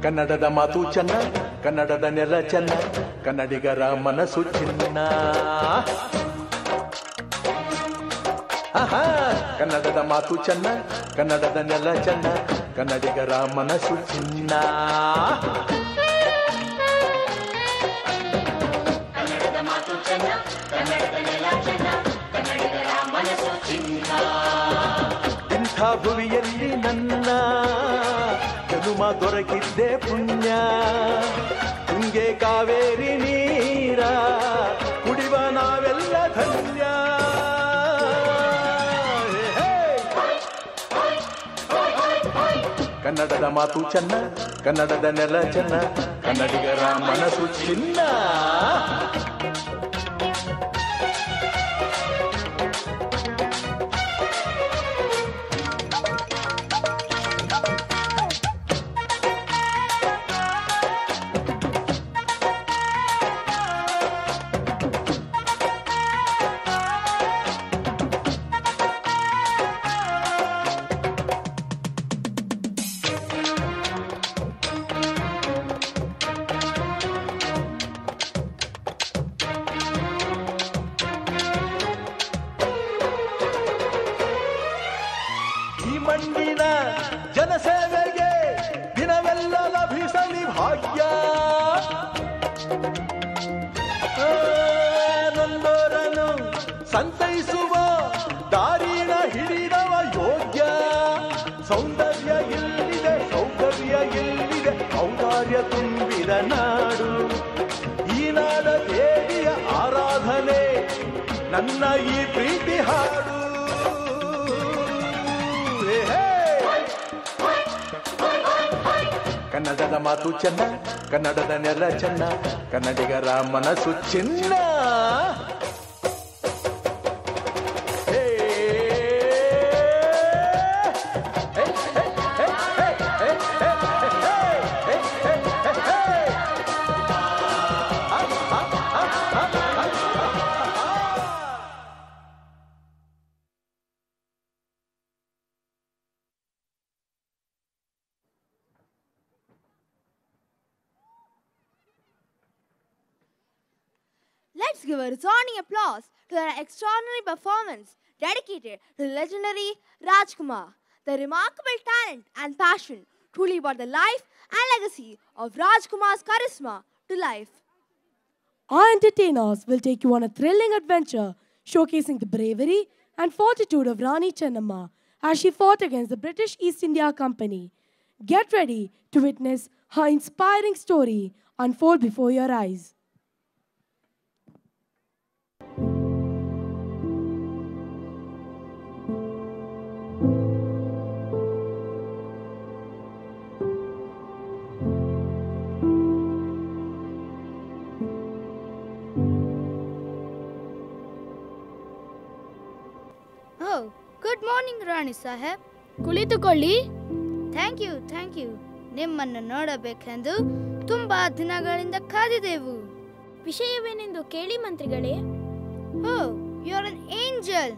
ಕನ್ನಡದ ಮಾತು ಚೆನ್ನ, ಕನ್ನಡದ ನೆಲ ಚೆನ್ನ, ಕನ್ನಡಿಗರ ಮನಸ್ಸು ಚಿನ್ನ. ಆಹಾ, ಕನ್ನಡದ ಮಾತು ಚೆನ್ನ, ಕನ್ನಡದ ನೆಲ ಚೆನ್ನ, ಕನ್ನಡಿಗರ ಮನಸ್ಸು ಚಿನ್ನ. ಕನ್ನಡದ ಮಾತು ಚೆನ್ನ, ಕನ್ನಡದ ನೆಲ ಚೆನ್ನ, ಕನ್ನಡಿಗರ ಮನಸ್ಸು ಚಿನ್ನ. ಇಂಥ ಭುವಿಯಲ್ಲಿ ನನ್ನ ಜನುಮ ದೊರಕಿದ್ದೆ ಪುಣ್ಯ. ತುಂಗೆ ಕಾವೇರಿ ನೀರ ಕುಡಿವ ನಾವೆಲ್ಲ ಧನ್ಯ. ಕನ್ನಡದ ಮಾತು ಚೆನ್ನ, ಕನ್ನಡದ ನೆಲ ಚೆನ್ನ, ಕನ್ನಡಿಗರ ಮನಸ್ಸು ಚಿನ್ನ. ಮಣ್ಣಿನ ಜನಸೇವೆಗೆ ದಿನವೆಲ್ಲ ಲಭಿಸಲಿ ಭಾಗ್ಯ. ನೊಂದೋರನ್ನು ಸಂತೈಸುವ ದಾರಿನ ಹಿಡಿದವ ಯೋಗ್ಯ. ಸೌಂದರ್ಯ ಇಲ್ಲಿದೆ, ಸೌಕರ್ಯ ಇಲ್ಲಿದೆ, ಔದಾರ್ಯ ತುಂಬಿದ ನಾಡು. ಈ ನಾಡ ದೇವಿಯ ಆರಾಧನೆ ನನ್ನ ಈ ಪ್ರೀತಿ ಹಾಡು. ಕನ್ನಡದ ಮಾತು ಚೆನ್ನ, ಕನ್ನಡದ ನೆಲ ಚೆನ್ನ, ಕನ್ನಡಿಗರ ಮನಸ್ಸು ಚಿನ್ನ. Let's give a resounding applause to an extraordinary performance dedicated to the legendary Rajkumar. The remarkable talent and passion truly brought the life and legacy of Rajkumar's charisma to life. Our entertainers will take you on a thrilling adventure showcasing the bravery and fortitude of Rani Chennamma as she fought against the British East India Company. Get ready to witness her inspiring story unfold before your eyes. Oh, good morning, Rani Saheb. ಕುಳಿತುಕೊಳ್ಳಿ. Thank you. ನಿಮ್ಮನ್ನು ನೋಡಬೇಕೆಂದು ತುಂಬಾ ದಿನಗಳಿಂದ ಕಾದಿದೆವು. ವಿಷಯವೇನೆಂದು ಕೇಳಿ ಮಂತ್ರಿಗಳೇ. Oh, you are an angel.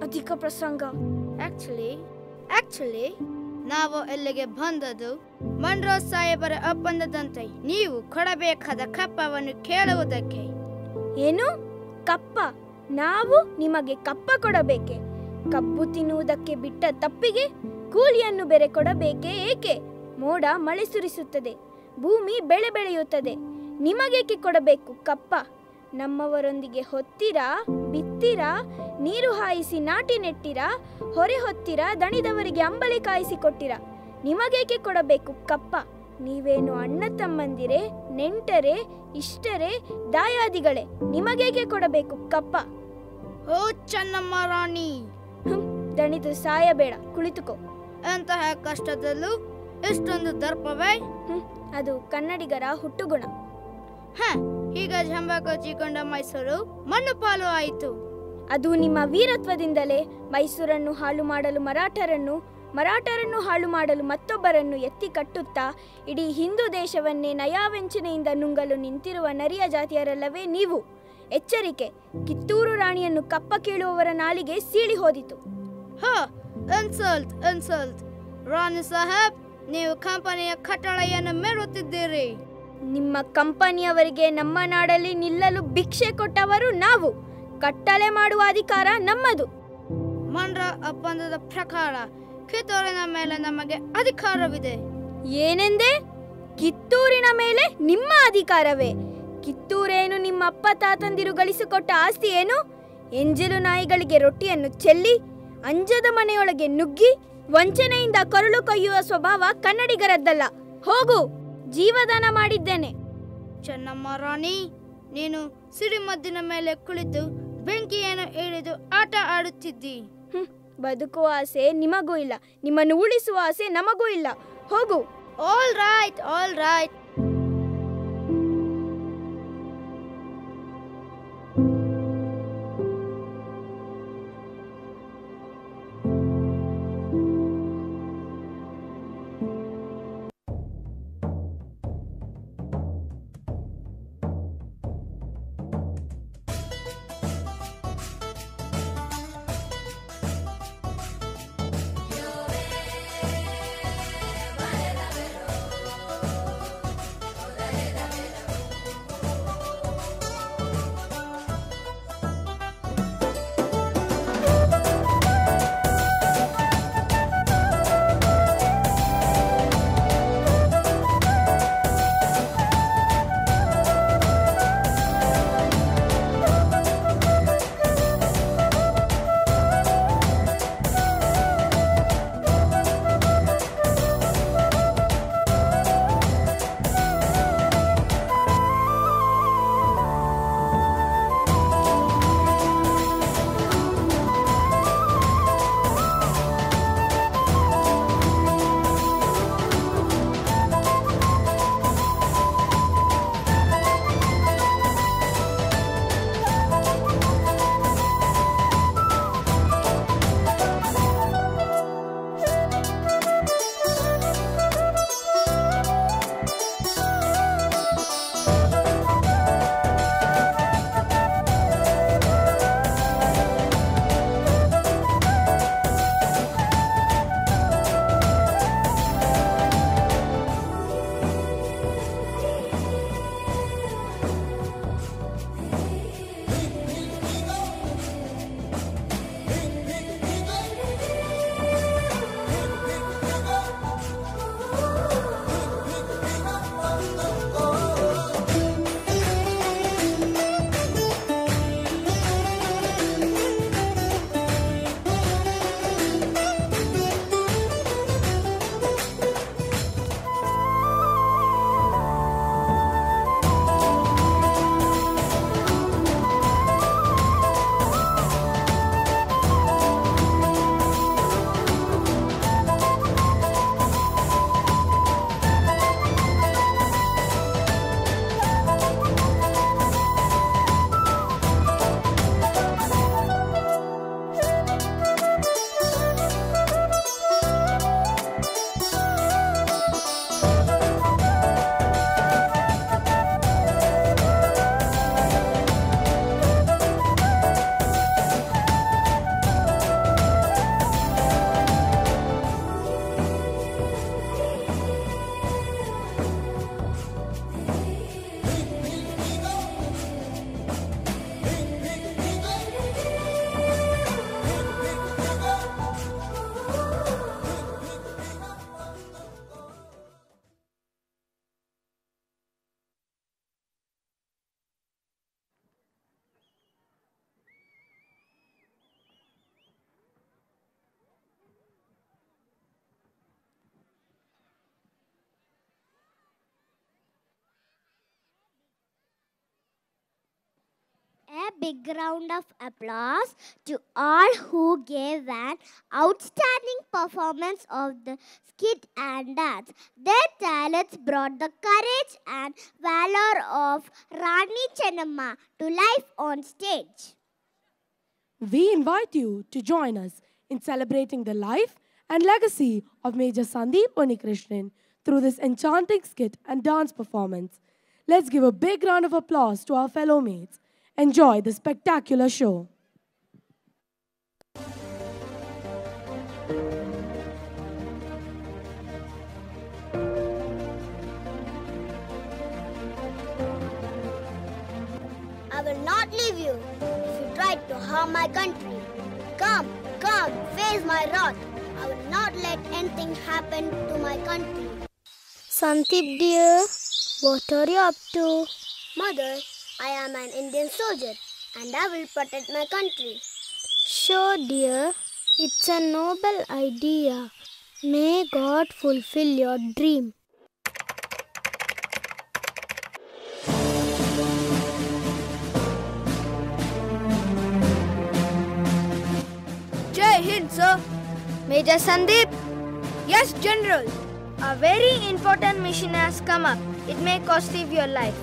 ಅಧಿಕ ಪ್ರಸಂಗ. Actually, ನಾವು ಎಲ್ಲಿಗೆ ಬಂದದ್ದು ಮನ್ರೋ ಸಾಹೇಬರ ಒಪ್ಪಂದದಂತೆ ನೀವು ಕೊಡಬೇಕಾದ ಕಪ್ಪವನ್ನು ಕೇಳುವುದಕ್ಕೆ. ಏನು? ಕಪ್ಪ? ನಾವು ನಿಮಗೆ ಕಪ್ಪ ಕೊಡಬೇಕೆ? ಕಬ್ಬು ತಿನ್ನುವುದಕ್ಕೆ ಬಿಟ್ಟ ತಪ್ಪಿಗೆ ಕೂಲಿಯನ್ನು ಬೇರೆ ಕೊಡಬೇಕೆ ಏಕೆ? ಮೋಡ ಮಳೆ ಸುರಿಸುತ್ತದೆ, ಭೂಮಿ ಬೆಳೆ ಬೆಳೆಯುತ್ತದೆ, ನಿಮಗೇಕೆ ಕೊಡಬೇಕು ಕಪ್ಪ? ನಮ್ಮವರೊಂದಿಗೆ ಹೊತ್ತಿರಾ, ಬಿತ್ತಿರಾ, ನೀರು ಹಾಯಿಸಿ ನಾಟಿ ನೆಟ್ಟಿರಾ, ಹೊರೆ ಹೊತ್ತಿರಾ, ದಣಿದವರಿಗೆ ಅಂಬಲಿ ಕಾಯಿಸಿ ಕೊಟ್ಟಿರಾ, ನಿಮಗೇಕೆ ಕೊಡಬೇಕು ಕಪ್ಪ? ನೀವೇನು ಅಣ್ಣ ತಮ್ಮಂದಿರೇ, ನೆಂಟರೇ, ಇಷ್ಟರೇ, ದಾಯಾದಿಗಳೇ, ನಿಮಗೇಕೆ ಕೊಡಬೇಕು ಕಪ್ಪ? ಓ ಚೆನ್ನಮ್ಮ ರಾಣಿ, ದಣಿದು ಸಾಯಬೇಡ, ಕುಳಿತುಕೋ. ಎಂತಹ ಕಷ್ಟದಲ್ಲೂ ಎಷ್ಟೊಂದು ದರ್ಪವೇ? ಅದು ಕನ್ನಡಿಗರ ಹುಟ್ಟುಗುಣ. ಈಗ ಜಂಬ ಕೊಚ್ಚಿಕೊಂಡ ಮೈಸೂರು ಮಣ್ಣು ಪಾಲು ಆಯಿತು. ಅದು ನಿಮ್ಮ ವೀರತ್ವದಿಂದಲೇ. ಮೈಸೂರನ್ನು ಹಾಳು ಮಾಡಲು ಮರಾಠರನ್ನು, ಮರಾಠರನ್ನು ಹಾಳು ಮಾಡಲು ಮತ್ತೊಬ್ಬರನ್ನು ಎತ್ತಿ ಕಟ್ಟುತ್ತಾ ಇಡೀ ಹಿಂದೂ ದೇಶವನ್ನೇ ನಯಾವೆಂಚನೆಯಿಂದ ನುಂಗಲು ನಿಂತಿರುವ ನರಿಯ ಜಾತಿಯರಲ್ಲವೇ ನೀವು. ಎಚ್ಚರಿಕೆ, ಕಿತ್ತೂರು ರಾಣಿಯನ್ನು ಕಪ್ಪ ಕೇಳುವವರ ನಾಲಿಗೆ ಸೀಳಿ ಹೋದಿತು. ಇನ್ಸಲ್ಟ್ ರಾಣಿ ಸಾಹೇಬ್, ನೀವು ಕಂಪನಿಯ ಕಟ್ಟಳೆಯನ್ನು ಮೀರುತ್ತಿದ್ದೀರಿ. ನಿಮ್ಮ ಕಂಪನಿಯವರಿಗೆ ನಮ್ಮ ನಾಡಲ್ಲಿ ನಿಲ್ಲಲು ಭಿಕ್ಷೆ ಕೊಟ್ಟವರು ನಾವು. ಕಟ್ಟಳೆ ಮಾಡುವ ಅಧಿಕಾರ ನಮ್ಮದು. ಮನ್ರಾ ಒಪ್ಪಂದದ ಪ್ರಕಾರ ಕಿತ್ತೂರಿನ ಮೇಲೆ ನಮಗೆ ಅಧಿಕಾರವಿದೆ. ಏನೆಂದೇ? ಕಿತ್ತೂರಿನ ಮೇಲೆ ನಿಮ್ಮ ಅಧಿಕಾರವೇ? ಕಿತ್ತೂರೇನು ನಿಮ್ಮ ಅಪ್ಪ ತಾತಂದಿರು ಗಳಿಸಿಕೊಟ್ಟ ಆಸ್ತಿ ಏನು? ಎಂಜಲು ನಾಯಿಗಳಿಗೆ ರೊಟ್ಟಿಯನ್ನು ಚೆಲ್ಲಿ, ಅಂಜದ ಮನೆಯೊಳಗೆ ನುಗ್ಗಿ, ವಂಚನೆಯಿಂದ ಕರುಳು ಕೊಯ್ಯುವ ಸ್ವಭಾವ ಕನ್ನಡಿಗರದ್ದಲ್ಲ. ಹೋಗು, ಜೀವದಾನ ಮಾಡಿದ್ದೇನೆ. ಚೆನ್ನಮ್ಮ ರಾಣಿ, ನೀನು ಸಿಡಿಮದ್ದಿನ ಮೇಲೆ ಕುಳಿತು ಬೆಂಕಿಯನ್ನು ಇಳಿದು ಆಟ ಆಡುತ್ತಿದ್ದಿ. ಬದುಕುವ ಆಸೆ ನಿಮಗೂ ಇಲ್ಲ, ನಿಮ್ಮನ್ನು ಉಳಿಸುವ ಆಸೆ ನಮಗೂ ಇಲ್ಲ. ಹೋಗು. All right, all right. A big round of applause to all who gave an outstanding performance of the skit and dance. Their talents brought the courage and valor of Rani Chennamma to life on stage. We invite you to join us in celebrating the life and legacy of Major Sandeep Unnikrishnan through this enchanting skit and dance performance. Let's give a big round of applause to our fellow mates. Enjoy the spectacular show. harm my country. Come, face my wrath. I will not let anything happen to my country. Sandeep dear, what are you up to? Mother, I am an Indian soldier and I will protect my country. Sure dear, it's a noble idea. May God fulfill your dream. Jai Hind, sir. Major Sandeep. Yes, General. A very important mission has come up. It may cost you your life.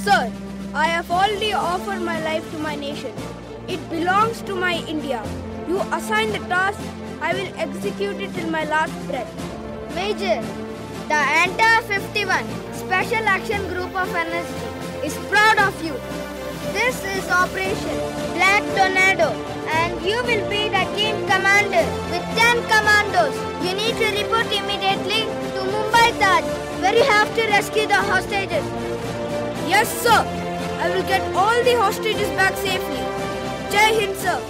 Sir, I have already offered my life to my nation. It belongs to my India. You assign the task, I will execute it till my last breath. Major, the entire 51 Special Action Group of NSG is proud of you. This is Operation Black Tornado and you will be the team commander with 10 commandos. You need to report immediately to Mumbai Taj where you have to rescue the hostages. Yes, sir. I will get all the hostages back safely. Jai Hind, sir.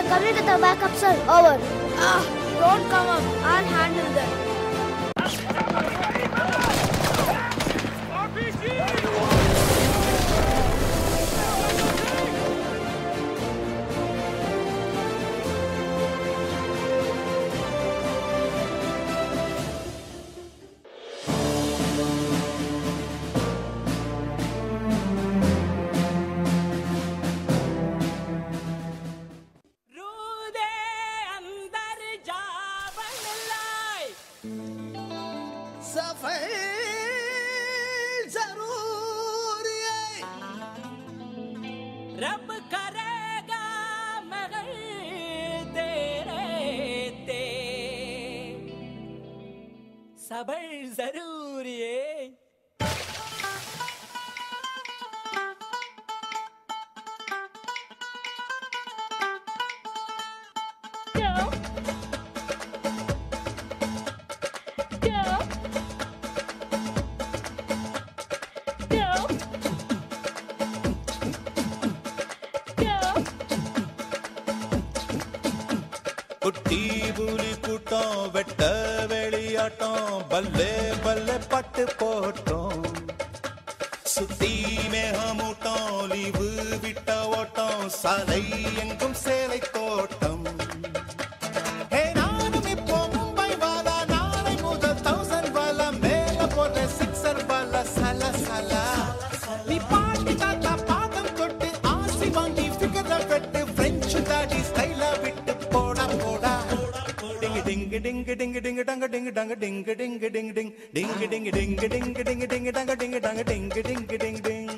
Coming to the backup, sir. Over. Don't come up. I'll handle them. रब करेगा मगर तेरे ते सबर जरूरी है। குட்டி புலி கூட்டம் வெட்ட வெளியாட்டம் பல்லே பல்லே பட்டு போட்டோம் சுத்தி மேகமூட்டம் லீவு விட்ட ஓட்டம் சாலை எங்கும் சேலை தோட்டம் நானும் இப்போ மும்பை வாலா நாளை முதல் 1000 வாலா மேல போற சிக்ஸர் வாலா சல சல நீ பாட்டி தாத்தா பாதம் தொட்டு ஆசி வாங்கி ஃபிகர வெட்டு பிரெஞ்சு தாடி ஸ்டைலா விட்டு போடா போடா ding ding ding ding dang ding dang ding ding ding ding ding ding ding ding ding ding dang ding dang ding ding ding ding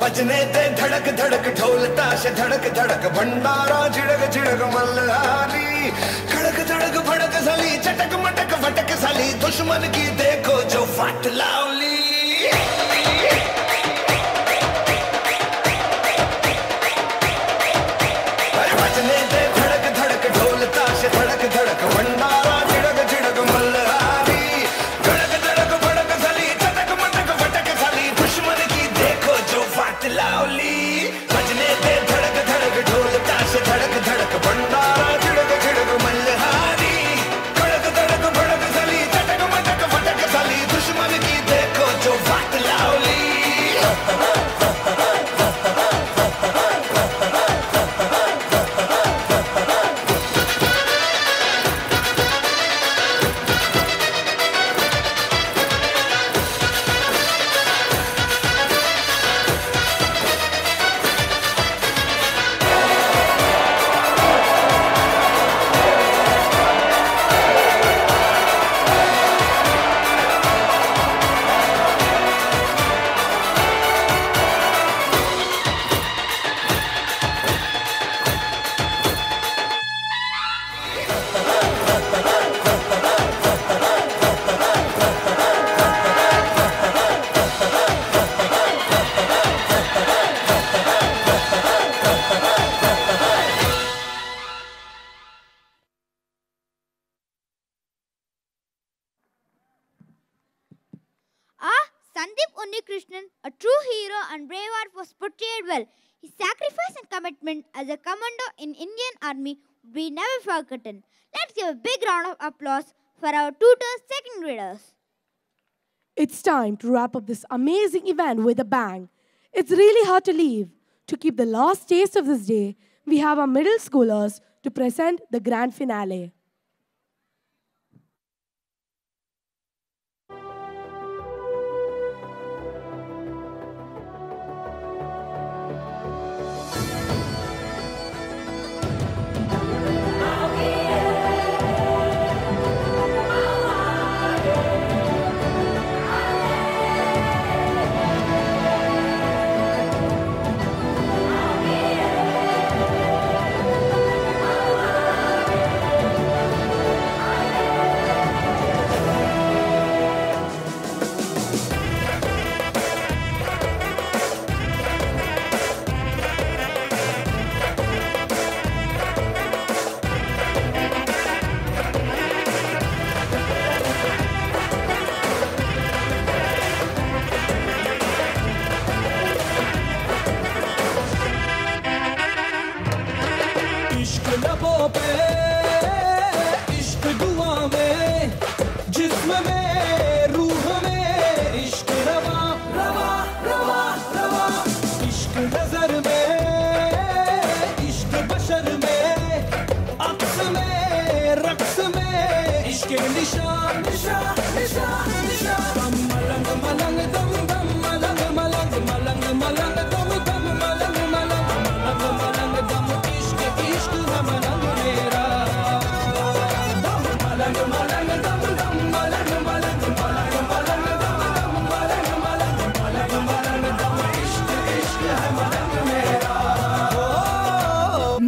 बजने दे धड़क धड़क ढोल ताश धड़क धड़क भंडारा झिड़क झिड़क मल्हारी खड़क धड़क भड़क साली चटक मटक फटक साली दुश्मन की देखो जो फाट लावली बजने दे धड़क धड़क ढोल ताश धड़क धड़क भंडारा झिड़क झिड़क मल्हारी खड़क धड़क भड़क साली चटक मटक फटक साली दुश्मन की देखो जो फाट लावली बजने दे धड़क धड़क ढोल ताश धड़क धड़क भंडारा झिड़क झिड़क मल्हारी खड़क धड़क भड़क साली चटक मटक फटक साली दुश्मन की देखो जो फाट लावली Sandeep Unnikrishnan, a true hero and braveheart, was portrayed well. His sacrifice and commitment as a commando in Indian Army will be never forgotten. Let's give a big round of applause for our tutors, second graders. It's time to wrap up this amazing event with a bang. It's really hard to leave. To keep the last taste of this day, we have our middle schoolers to present the grand finale.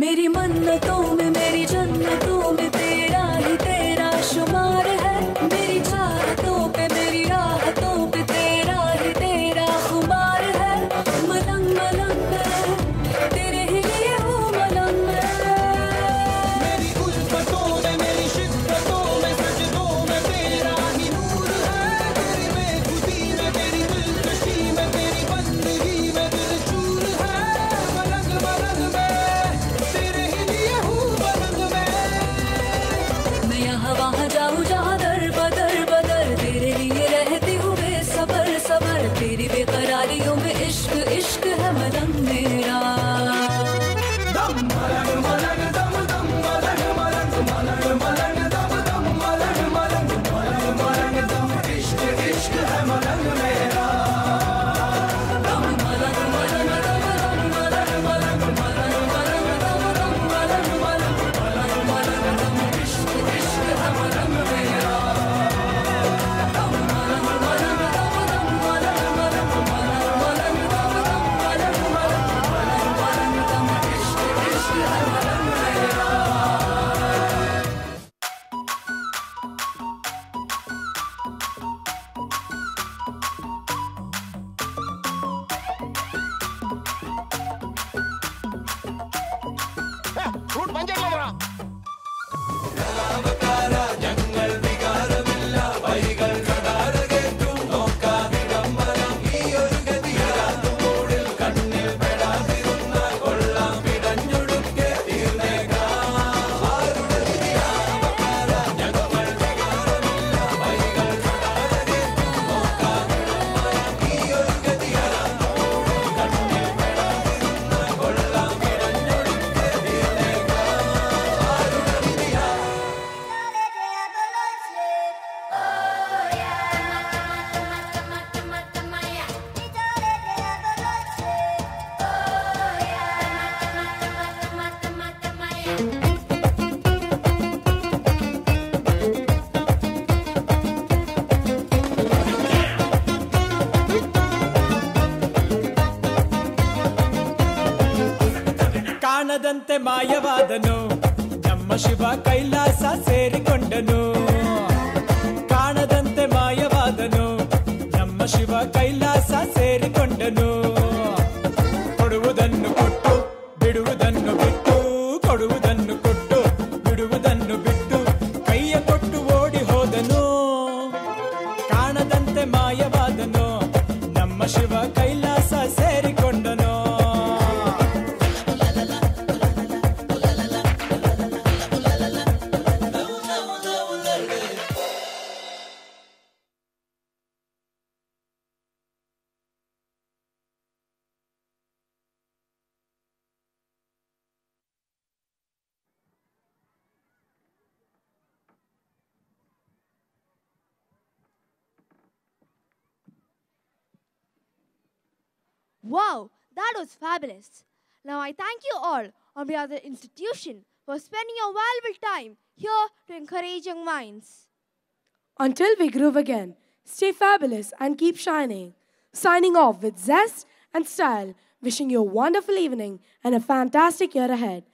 मेरी मन्नतों में मेरी जन्नतों में तेरा ही तेरा शुमार है मेरी चाहतों पे मेरी राहतों पे तेरा ही तेरा खुमार है मलंग मलंग मैं तेरे ही लिए हूँ मलंग मैं मेरी उल्फतों में मेरी शिद्दतों में सजदों में तेरा ही नूर है तेरी बेखुदी में तेरी दिलकशी में तेरी बंदगी में दिल चूर है मलंग मलंग मैं तेरे ही लिए हूँ मलंग मैं यहाँ वहाँ जाऊँ जहाँ दर बदर बदर तेरे लिए रहती हूँ बेसबर सबर तेरी बेकरारियों में इश्क इश्क है मलंग मेरा दम मलंग मलंग दम दम मलंग मलंग मलंग मलंग दम दम मलंग मलंग मलंग मलंग दम इश्क इश्क है मलंग मेरा दम मलंग मलंग दम दम मलंग मलंग मलंग मलंग दम दम मलंग मलंग मलंग मलंग दम इश्क इश्क है मलंग मेरा ಕಾಣದಂತೆ ಮಾಯವಾದನು ನಮ್ಮ ಶಿವ ಕೈಲಾಸ ಸೇರಿಕೊಂಡನು ಕಾಣದಂತೆ ಮಾಯವಾದನು ನಮ್ಮ ಶಿವ ಕೈಲಾಸ ಸೇರಿಕೊಂಡನು ಕೊಡುವುದನ್ನು ಕೊಟ್ಟು ಬಿಡುವುದನ್ನು ಬಿಟ್ಟು ಕೊಡುವುದನ್ನು ಕೊಟ್ಟು ಬಿಡುವುದನ್ನು ಬಿಟ್ಟು ಕೈಯ ಕೊಟ್ಟು ಓಡಿ ಹೋದನು ಕಾಣದಂತೆ ಮಾಯವಾದನು ನಮ್ಮ Shiva Kailasa ಸೇರಿಕೊಂಡನು Wow, that was fabulous. Now I thank you all on behalf of the institution for spending your valuable time here to encourage young minds. Until we groove again, stay fabulous and keep shining. Signing off with zest and style, wishing you a wonderful evening and a fantastic year ahead.